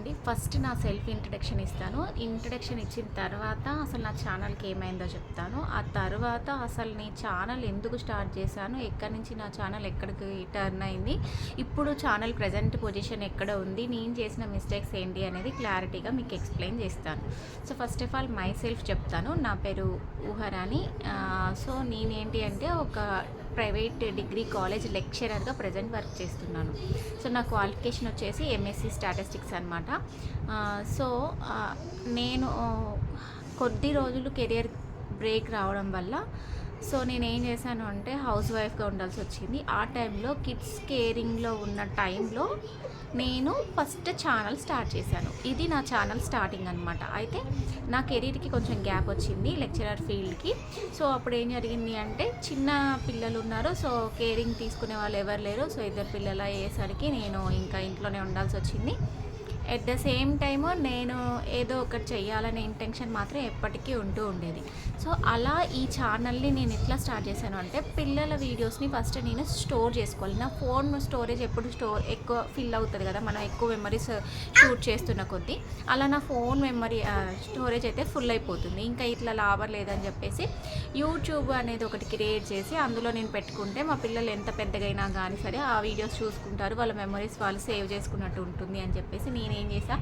అండి. ఫస్ట్ నా self introduction ఇస్తాను. ఇంట్రడక్షన్ ఇచ్చిన తర్వాత అసలు నా ఛానల్‌కి ఏమైందో చెప్తాను. ఆ తర్వాత అసలు నీ ఛానల్ ఎందుకు స్టార్ట్ చేశాను, ఎక్కడి నుంచి నా ఛానల్ ఎక్కడికి టర్న్ అయింది, ఇప్పుడు ఛానల్ ప్రెజెంట్ పొజిషన్ ఎక్కడ ఉంది, నేను చేసిన మిస్టేక్స్ ఏంటి అనేది క్లారిటీగా మీకు ఎక్స్ప్లెయిన్ చేస్తాను. So first of all myself చెప్తాను. నా పేరు ఊహరాణి. సో నేనేంటి అంటే ఒక ప్రైవేట్ డిగ్రీ కాలేజ్ లెక్చరర్గా ప్రజెంట్ వర్క్ చేస్తున్నాను. సో నా క్వాలిఫికేషన్ వచ్చేసి ఎంఎస్సి స్టాటిస్టిక్స్ అనమాట. సో నేను కొద్ది రోజులు కెరియర్ బ్రేక్ రావడం వల్ల సో నేనేం చేశాను అంటే హౌస్ వైఫ్గా ఉండాల్సి వచ్చింది. ఆ టైంలో కిడ్స్ కేరింగ్లో ఉన్న టైంలో నేను ఫస్ట్ ఛానల్ స్టార్ట్ చేశాను. ఇది నా ఛానల్ స్టార్టింగ్ అనమాట. అయితే నా కెరీర్కి కొంచెం గ్యాప్ వచ్చింది లెక్చరర్ ఫీల్డ్కి. సో అప్పుడు ఏం జరిగింది అంటే చిన్న పిల్లలు ఉన్నారు. సో కేరింగ్ తీసుకునే వాళ్ళు ఎవరు లేరు. సో ఇద్దరు పిల్లలు అయ్యేసరికి నేను ఇంకా ఇంట్లోనే ఉండాల్సి వచ్చింది. ఎట్ ద సేమ్ టైము నేను ఏదో ఒకటి చెయ్యాలనే ఇంటెన్షన్ మాత్రం ఎప్పటికీ ఉంటూ ఉండేది. సో అలా ఈ ఛానల్ని నేను ఎట్లా స్టార్ట్ చేశాను అంటే పిల్లల వీడియోస్ని ఫస్ట్ నేను స్టోర్ చేసుకోవాలి. నా ఫోన్ స్టోరేజ్ ఎప్పుడు ఎక్కువ ఫిల్ అవుతుంది కదా, మనం ఎక్కువ మెమరీస్ షూట్ చేస్తున్న కొద్దీ. అలా నా ఫోన్ మెమరీ స్టోరేజ్ అయితే ఫుల్ అయిపోతుంది. ఇంకా ఇట్లా లాభం లేదని చెప్పేసి యూట్యూబ్ అనేది ఒకటి క్రియేట్ చేసి అందులో నేను పెట్టుకుంటే మా పిల్లలు ఎంత పెద్దగైనా కానీ సరే ఆ వీడియోస్ చూసుకుంటారు, వాళ్ళ మెమరీస్ వాళ్ళు సేవ్ చేసుకున్నట్టు ఉంటుంది అని చెప్పేసి నేనేం చేసా,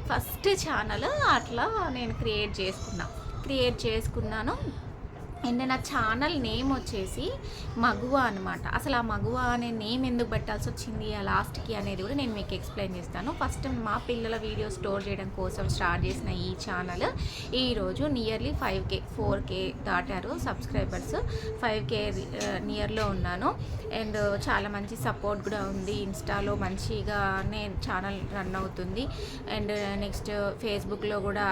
ఫస్ట్ ఛానల్ అట్లా నేను క్రియేట్ చేసుకున్నాను. అండ్ నా ఛానల్ నేమ్ వచ్చేసి మగువ అనమాట. అసలు ఆ మగువ అనే నేమ్ ఎందుకు పెట్టాల్సి వచ్చింది ఆ లాస్ట్కి అనేది కూడా నేను మీకు ఎక్స్ప్లెయిన్ చేస్తాను. ఫస్ట్ మా పిల్లల వీడియో స్టోర్ చేయడం కోసం స్టార్ట్ చేసిన ఈ ఛానల్ ఈరోజు నియర్లీ 4K దాటారు సబ్స్క్రైబర్స్. 5K నియర్లో ఉన్నాను. అండ్ చాలా మంచి సపోర్ట్ కూడా ఉంది. ఇన్స్టాలో మంచిగా నేను ఛానల్ రన్ అవుతుంది. అండ్ నెక్స్ట్ ఫేస్బుక్లో కూడా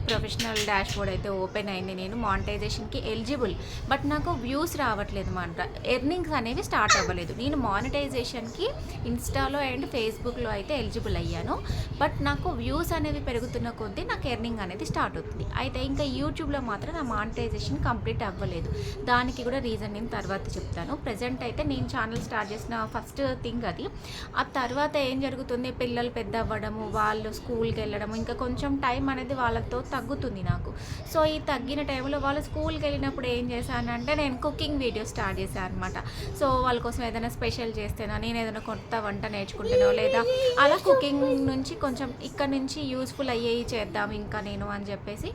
ప్రొఫెషనల్ డాష్ బోర్డ్ అయితే ఓపెన్ అయింది. నేను మానిటైజేషన్కి ఎలిజిబుల్, బట్ నాకు వ్యూస్ రావట్లేదు అన్నమాట. ఎర్నింగ్స్ అనేవి స్టార్ట్ అవ్వలేదు. నేను మానిటైజేషన్కి ఇన్స్టాలో అండ్ ఫేస్బుక్లో అయితే ఎలిజిబుల్ అయ్యాను, బట్ నాకు వ్యూస్ అనేవి పెరుగుతున్న కొద్దీ నాకు ఎర్నింగ్ అనేది స్టార్ట్ అవుతుంది. అయితే ఇంకా యూట్యూబ్లో మాత్రం నా మానిటైజేషన్ కంప్లీట్ అవ్వలేదు. దానికి కూడా రీజన్ నేను తర్వాత చెప్తాను. ప్రజెంట్ అయితే నేను ఛానల్ స్టార్ట్ చేసిన ఫస్ట్ థింగ్ అది. ఆ తర్వాత ఏం జరుగుతుంది, పిల్లలు పెద్ద అవ్వడము, వాళ్ళు స్కూల్కి వెళ్ళడము, ఇంకా కొంచెం టైం అనేది వాళ్ళతో తగ్గుతుంది నాకు. సో ఈ తగ్గిన టైంలో వాళ్ళు స్కూల్కి వెళ్ళినప్పుడు ఏం చేశానంటే నేను కుకింగ్ వీడియో స్టార్ట్ చేశాను అనమాట. సో వాళ్ళ కోసం ఏదైనా స్పెషల్ చేస్తేనో, నేను ఏదైనా కొత్త వంట నేర్చుకుంటానో, లేదా అలా కుకింగ్ నుంచి కొంచెం ఇక్కడ నుంచి యూస్ఫుల్ అయ్యేవి చేద్దాం ఇంకా నేను అని చెప్పేసి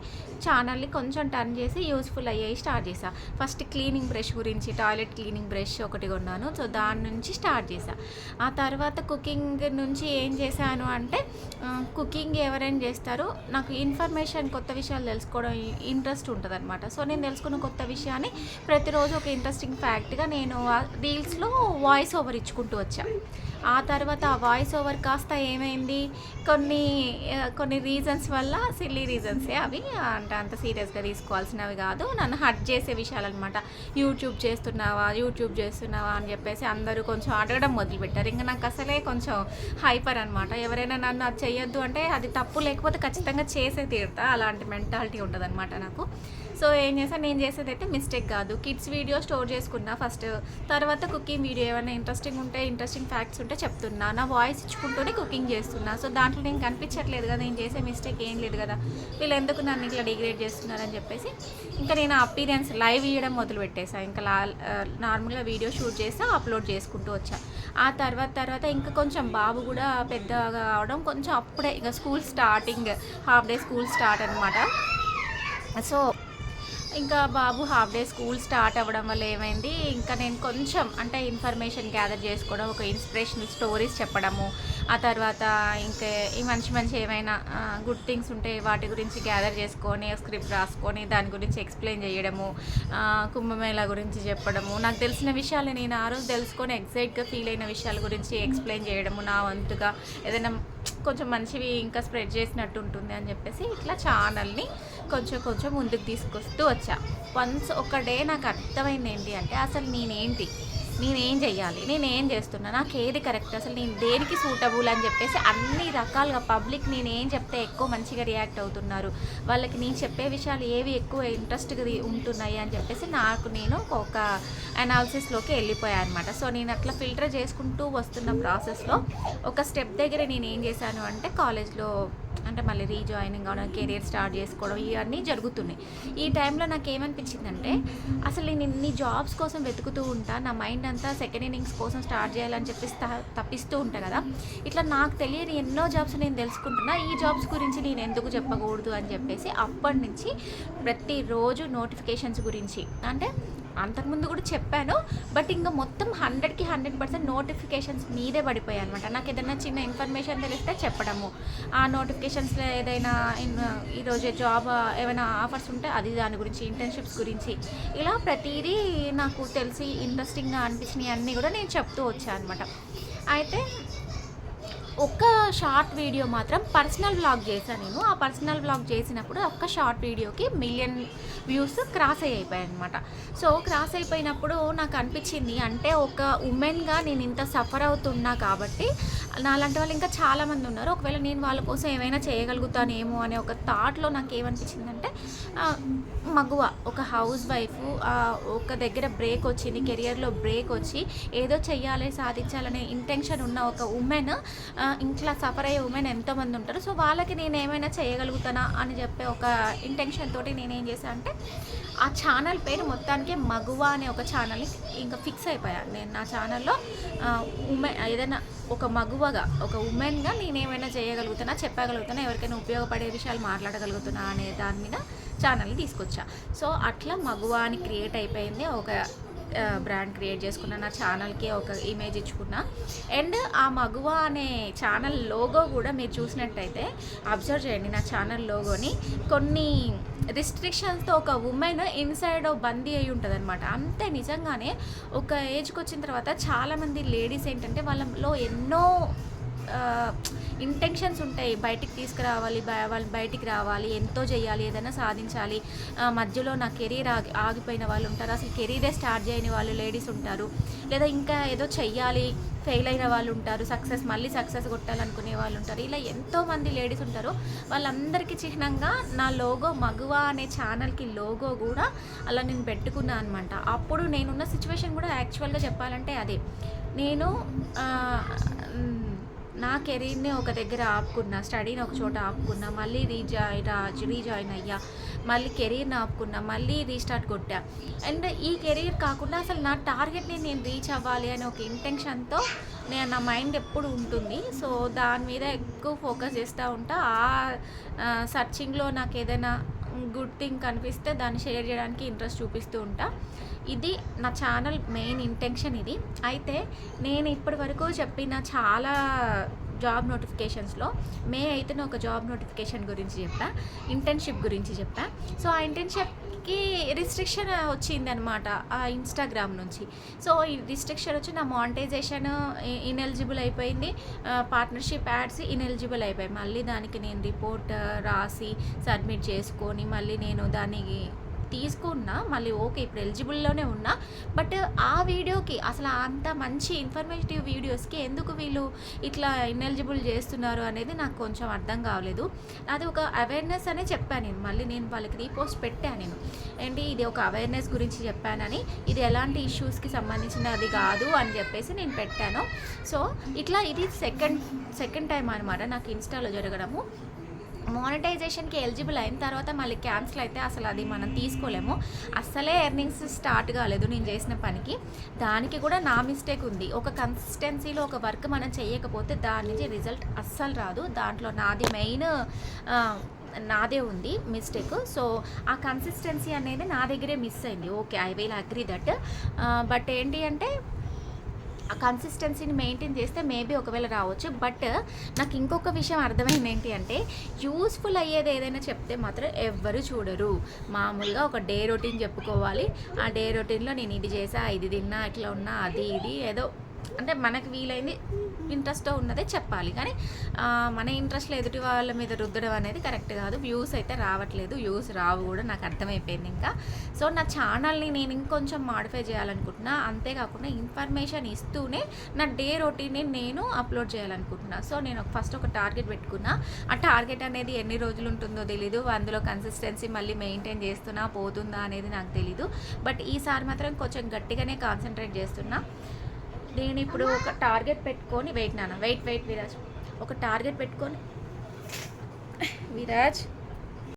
ఛానల్ని కొంచెం టర్న్ చేసి యూస్ఫుల్ అయ్యేవి స్టార్ట్ చేశాను. ఫస్ట్ క్లీనింగ్ బ్రష్ గురించి, టాయిలెట్ క్లీనింగ్ బ్రష్ ఒకటి కొన్నాను. సో దాని నుంచి స్టార్ట్ చేశాను. ఆ తర్వాత కుకింగ్ నుంచి ఏం చేశాను అంటే కుకింగ్ ఎవరైనా చేస్తారో నాకు ఇన్ఫర్మేషన్, కొత్త విషయాలు తెలుసుకోవడం ఇంట్రెస్ట్ ఉంటుంది అనమాట. సో నేను తెలుసుకున్న కొత్త విషయాన్ని ప్రతిరోజు ఒక ఇంట్రెస్టింగ్ ఫ్యాక్ట్గా నేను రీల్స్లో వాయిస్ ఓవర్ ఇచ్చుకుంటూ వచ్చాను. ఆ తర్వాత ఆ వాయిస్ ఓవర్ కాస్త ఏమైంది, కొన్ని రీజన్స్ వల్ల, సిల్లీ రీజన్సే అవి, అంటే అంత సీరియస్గా తీసుకోవాల్సినవి కాదు, నన్ను హర్ట్ చేసే విషయాలు అనమాట. యూట్యూబ్ చేస్తున్నావా అని చెప్పేసి అందరూ కొంచెం అడగడం మొదలుపెట్టారు. ఇంకా నాకు అసలే కొంచెం హైపర్ అనమాట. ఎవరైనా నన్ను అది చెయ్యొద్దు అంటే అది తప్పు లేకపోతే ఖచ్చితంగా చేసే తీరుతా, అలాంటి మెంటాలిటీ ఉంటుంది అనమాట నాకు. సో ఏం చేశాను, నేను చేసేది అయితే మిస్టేక్ కాదు. కిడ్స్ వీడియో స్టోర్ చేసుకున్నా ఫస్ట్, తర్వాత కుకింగ్ వీడియో ఏమైనా ఇంట్రెస్టింగ్ ఫ్యాక్ట్స్ ఉంటే చెప్తున్నా, నా వాయిస్ ఇచ్చుకుంటూనే కుకింగ్ చేస్తున్నా. సో దాంట్లో నేను కనిపించట్లేదు కదా, నేను చేసే మిస్టేక్ ఏం లేదు కదా, వీళ్ళు ఎందుకు నన్ను ఇట్లా డిగ్రేడ్ చేస్తున్నారని చెప్పేసి ఇంకా నేను అపీరెన్స్ లైవ్ ఇవ్వడం మొదలు పెట్టేశాను. ఇంకా నార్మల్గా వీడియో షూట్ చేసి అప్లోడ్ చేసుకుంటూ వచ్చా. ఆ తర్వాత ఇంకా కొంచెం బాబు కూడా పెద్దగా అవడం, కొంచెం అప్పుడే ఇంకా హాఫ్ డే స్కూల్ స్టార్ట్ అనమాట. సో ఇంకా బాబు హాఫ్ డే స్కూల్ స్టార్ట్ అవ్వడం వల్ల ఏమైంది, ఇంకా నేను కొంచెం అంటే ఇన్ఫర్మేషన్ గ్యాదర్ చేసుకోవడం, ఒక ఇన్స్పిరేషనల్ స్టోరీస్ చెప్పడము, ఆ తర్వాత ఇంకా ఈ మంచి ఏమైనా గుడ్ థింగ్స్ ఉంటే వాటి గురించి గ్యాదర్ చేసుకొని స్క్రిప్ట్ రాసుకొని దాని గురించి ఎక్స్ప్లెయిన్ చేయడము, కుంభమేళా గురించి చెప్పడము, నాకు తెలిసిన విషయాలు నేను ఆ రోజు తెలుసుకొని ఎగ్జైట్గా ఫీల్ అయిన విషయాల గురించి ఎక్స్ప్లెయిన్ చేయడము, నా వంతుగా ఏదైనా కొంచెం మంచివి ఇంకా స్ప్రెడ్ చేసినట్టు ఉంటుంది అని చెప్పేసి ఇట్లా ఛానల్ని కొంచెం ముందుకు తీసుకొస్తూ వచ్చా. వన్స్ ఒక డే నాకు అర్థమైంది ఏంటి అంటే అసలు నేనేంటి, నేనేం చెయ్యాలి, నేనేం చేస్తున్నా, నాకు ఏది కరెక్ట్, అసలు నేను దేనికి సూటబుల్ అని చెప్పేసి అన్ని రకాలుగా పబ్లిక్ నేనేం చెప్తే ఎక్కువ మంచిగా రియాక్ట్ అవుతున్నారు, వాళ్ళకి నేను చెప్పే విషయాలు ఏవి ఎక్కువ ఇంట్రెస్ట్గా ఉంటున్నాయి అని చెప్పేసి నాకు నేను ఒక అనాలిసిస్లోకి వెళ్ళిపోయాను అనమాట. సో నేను అట్లా ఫిల్టర్ చేసుకుంటూ వస్తున్న ప్రాసెస్లో ఒక స్టెప్ దగ్గర నేను ఏం చేశాను అంటే కాలేజ్లో అంటే మళ్ళీ రీజాయినింగ్ అవడం, కెరీర్ స్టార్ట్ చేసుకోవడం ఇవన్నీ జరుగుతున్నాయి. ఈ టైంలో నాకు ఏమనిపించిందంటే అసలు నేను ఇన్ని జాబ్స్ కోసం వెతుకుతూ ఉంటా, నా మైండ్ అంతా సెకండ్ ఇన్నింగ్స్ కోసం స్టార్ట్ చేయాలని చెప్పేసి తప్పిస్తూ ఉంటా కదా. ఇట్లా నాకు తెలియని ఎన్నో జాబ్స్ నేను తెలుసుకుంటున్నా, ఈ జాబ్స్ గురించి నేను ఎందుకు చెప్పకూడదు అని చెప్పేసి అప్పటి నుంచి ప్రతిరోజు నోటిఫికేషన్స్ గురించి, అంటే అంతకుముందు కూడా చెప్పాను, బట్ ఇంకా మొత్తం 100కి 100% నోటిఫికేషన్స్ మీదే పడిపోయాయి అనమాట. నాకు ఏదైనా చిన్న ఇన్ఫర్మేషన్ తెలిస్తే చెప్పడము, ఆ నోటిఫికేషన్స్లో ఏదైనా ఈరోజు జాబ్ ఏమైనా ఆఫర్స్ ఉంటే అది దాని గురించి, ఇంటర్న్షిప్స్ గురించి, ఇలా ప్రతిదీ నాకు తెలిసి ఇంట్రెస్టింగ్గా అనిపించినవి అన్నీ కూడా నేను చెప్తూ వచ్చాను అనమాట. అయితే ఒక్క షార్ట్ వీడియో మాత్రం పర్సనల్ వ్లాగ్ చేశాను నేను. ఆ పర్సనల్ వ్లాగ్ చేసినప్పుడు ఒక్క షార్ట్ వీడియోకి 1 మిలియన్ వ్యూస్ క్రాస్ అయిపోయాయి అనమాట. సో క్రాస్ అయిపోయినప్పుడు నాకు అనిపించింది, అంటే ఒక ఉమెన్గా నేను ఇంత సఫర్ అవుతున్నా కాబట్టి నాలాంటి వాళ్ళు ఇంకా చాలామంది ఉన్నారు, ఒకవేళ నేను వాళ్ళ కోసం ఏమైనా చేయగలుగుతానేమో అనే ఒక థాట్లో నాకు ఏమనిపించిందంటే మగువ ఒక హౌస్ వైఫ్ ఒక దగ్గర బ్రేక్ వచ్చింది, కెరియర్లో బ్రేక్ వచ్చి ఏదో చెయ్యాలి సాధించాలనే ఇంటెన్షన్ ఉన్న ఒక ఉమెన్, ఇంట్లో సఫర్ అయ్యే ఉమెన్ ఎంతోమంది ఉంటారు. సో వాళ్ళకి నేను ఏమైనా చేయగలుగుతానా అని చెప్పే ఒక ఇంటెన్షన్ తోటి నేనేం చేశాను అంటే ఆ ఛానల్ పేరు మొత్తానికి మగువ అనే ఒక ఛానల్ని ఇంకా ఫిక్స్ అయిపోయాను నేను. నా ఛానల్లో ఉమెన్ ఏదైనా ఒక మగువగా ఒక ఉమెన్గా నేనేమైనా చేయగలుగుతానా, చెప్పగలుగుతానా, ఎవరికైనా ఉపయోగపడే విషయాలు మాట్లాడగలుగుతున్నా అనే దాని మీద ఛానల్ని తీసుకొచ్చా. సో అట్లా మగువ అని క్రియేట్ అయిపోయింది, ఒక బ్రాండ్ క్రియేట్ చేసుకున్నా, నా ఛానల్కి ఒక ఇమేజ్ ఇచ్చుకున్నా. అండ్ ఆ మగువ అనే ఛానల్ లోగో కూడా మీరు చూసినట్టయితే అబ్జర్వ్ చేయండి, నా ఛానల్ లోగోని కొన్ని రిస్ట్రిక్షన్స్తో ఒక ఉమెన్ ఇన్సైడ్ బందీ అయి ఉంటుంది అనమాట. అంతే నిజంగానే ఒక ఏజ్కి వచ్చిన తర్వాత చాలామంది లేడీస్ ఏంటంటే వాళ్ళలో ఎన్నో ఇంటెన్షన్స్ ఉంటాయి, బయటికి తీసుకురావాలి, వాళ్ళు బయటికి రావాలి, ఎంతో చేయాలి, ఏదైనా సాధించాలి. మధ్యలో నా కెరీర్ ఆగిపోయిన వాళ్ళు ఉంటారు, అసలు కెరీరే స్టార్ట్ చేయని వాళ్ళు లేడీస్ ఉంటారు, లేదా ఇంకా ఏదో చెయ్యాలి ఫెయిల్ అయిన వాళ్ళు ఉంటారు, మళ్ళీ సక్సెస్ కొట్టాలనుకునే వాళ్ళు ఉంటారు. ఇలా ఎంతోమంది లేడీస్ ఉంటారు. వాళ్ళందరికీ చిహ్నంగా నా లోగో మగువ అనే ఛానల్కి లోగో కూడా అలా నేను పెట్టుకున్నాను అనమాట. అప్పుడు నేనున్న సిచ్యువేషన్ కూడా యాక్చువల్గా చెప్పాలంటే అదే, నేను నా కెరీర్ని ఒక దగ్గర ఆపుకున్నా, స్టడీని ఒక చోట ఆపుకున్నా, మళ్ళీ రీజాయిన్ అయ్యా, మళ్ళీ కెరీర్ని ఆపుకున్నా, మళ్ళీ రీస్టార్ట్ కొట్టా. అండ్ ఈ కెరీర్ కాకుండా అసలు నా టార్గెట్ని నేను రీచ్ అవ్వాలి అనే ఒక ఇంటెన్షన్తో నా మైండ్ ఎప్పుడు ఉంటుంది. సో దాని మీద ఎక్కువ ఫోకస్ చేస్తూ ఉంటా. ఆ సర్చింగ్లో నాకు ఏదైనా గుడ్ థింగ్ కనిపిస్తే దాన్ని షేర్ చేయడానికి ఇంట్రెస్ట్ చూపిస్తూ ఉంటా. ఇది నా ఛానల్ మెయిన్ ఇంటెన్షన్ ఇది. అయితే నేను ఇప్పటి వరకు చెప్పిన చాలా జాబ్ నోటిఫికేషన్స్లో మే 8న ఒక జాబ్ నోటిఫికేషన్ గురించి చెప్పా, ఇంటర్న్షిప్ గురించి చెప్పా. సో ఆ ఇంటర్న్షిప్కి రిస్ట్రిక్షన్ వచ్చింది అనమాట ఆ ఇన్స్టాగ్రామ్ నుంచి. సో ఈ రిస్ట్రిక్షన్ వచ్చి నా మానిటైజేషన్ ఇనెలిజిబుల్ అయిపోయింది, పార్ట్నర్షిప్ యాడ్స్ ఇనెలిజిబుల్ అయిపోయాయి. మళ్ళీ దానికి నేను రిపోర్ట్ రాసి సబ్మిట్ చేసుకొని మళ్ళీ నేను దానికి తీసుకున్నా, మళ్ళీ ఓకే ఇప్పుడు ఎలిజిబుల్లోనే ఉన్నా. బట్ ఆ వీడియోకి అసలు అంత మంచి ఇన్ఫర్మేటివ్ వీడియోస్కి ఎందుకు వీళ్ళు ఇట్లా ఇన్ఎలిజిబుల్ చేస్తున్నారు అనేది నాకు కొంచెం అర్థం కావలేదు. అది ఒక అవేర్నెస్ అనే చెప్పాను నేను, మళ్ళీ నేను వాళ్ళకి రీపోస్ట్ పెట్టాను నేను, ఏంటి ఇది ఒక అవేర్నెస్ గురించి చెప్పానని, ఇది ఎలాంటి ఇష్యూస్కి సంబంధించినది కాదు అని చెప్పేసి నేను పెట్టాను. సో ఇట్లా ఇది సెకండ్ టైం అనమాట నాకు ఇన్స్టాలో జరగడము. మానిటైజేషన్కి ఎలిజిబుల్ అయిన తర్వాత మళ్ళీ క్యాన్సిల్ అయితే అసలు అది మనం తీసుకోలేము. అస్సలే ఎర్నింగ్స్ స్టార్ట్ కాలేదు నేను చేసిన పనికి. దానికి కూడా నా మిస్టేక్ ఉంది. ఒక కన్సిస్టెన్సీలో ఒక వర్క్ మనం చేయకపోతే దాని నుంచి రిజల్ట్ అస్సలు రాదు. దాంట్లో నాదే ఉంది మిస్టేక్. సో ఆ కన్సిస్టెన్సీ అనేది నా దగ్గరే మిస్ అయింది. Okay, I will agree that. But ఏంటి అంటే ఆ కన్సిస్టెన్సీని మెయింటైన్ చేస్తే మేబీ ఒకవేళ రావచ్చు. బట్ నాకు ఇంకొక విషయం అర్థమైంది ఏంటి అంటే, యూస్ఫుల్ అయ్యేది ఏదైనా చెప్తే మాత్రం ఎవ్వరు చూడరు. మామూలుగా ఒక డే రొటీన్ చెప్పుకోవాలి, ఆ డే రొటీన్లో నేను ఇది చేసా, ఇది తిన్నా, ఇట్లా ఉన్నా, అది ఇది ఏదో అంటే మనకు వీలైంది ఇంట్రెస్ట్తో ఉన్నదే చెప్పాలి. కానీ మన ఇంట్రెస్ట్లో ఎదుటి వాళ్ళ మీద రుద్దడం అనేది కరెక్ట్ కాదు. వ్యూస్ అయితే రావట్లేదు, వ్యూస్ రావు కూడా, నాకు అర్థమైపోయింది ఇంకా. సో నా ఛానల్ని నేను ఇంకొంచెం మాడిఫై చేయాలనుకుంటున్నా. అంతేకాకుండా ఇన్ఫర్మేషన్ ఇస్తూనే నా డే రొటీన్ని నేను అప్లోడ్ చేయాలనుకుంటున్నా. సో నేను ఫస్ట్ ఒక టార్గెట్ పెట్టుకున్నా. ఆ టార్గెట్ అనేది ఎన్ని రోజులు ఉంటుందో తెలీదు, అందులో కన్సిస్టెన్సీ మళ్ళీ మెయింటైన్ చేస్తున్నా పోతుందా అనేది నాకు తెలీదు. బట్ ఈసారి మాత్రం కొంచెం గట్టిగానే కాన్సన్ట్రేట్ చేస్తున్నా. నేను ఇప్పుడు ఒక టార్గెట్ పెట్టుకొని వెయిట్ విరాజ్, ఒక టార్గెట్ పెట్టుకొని విరాజ్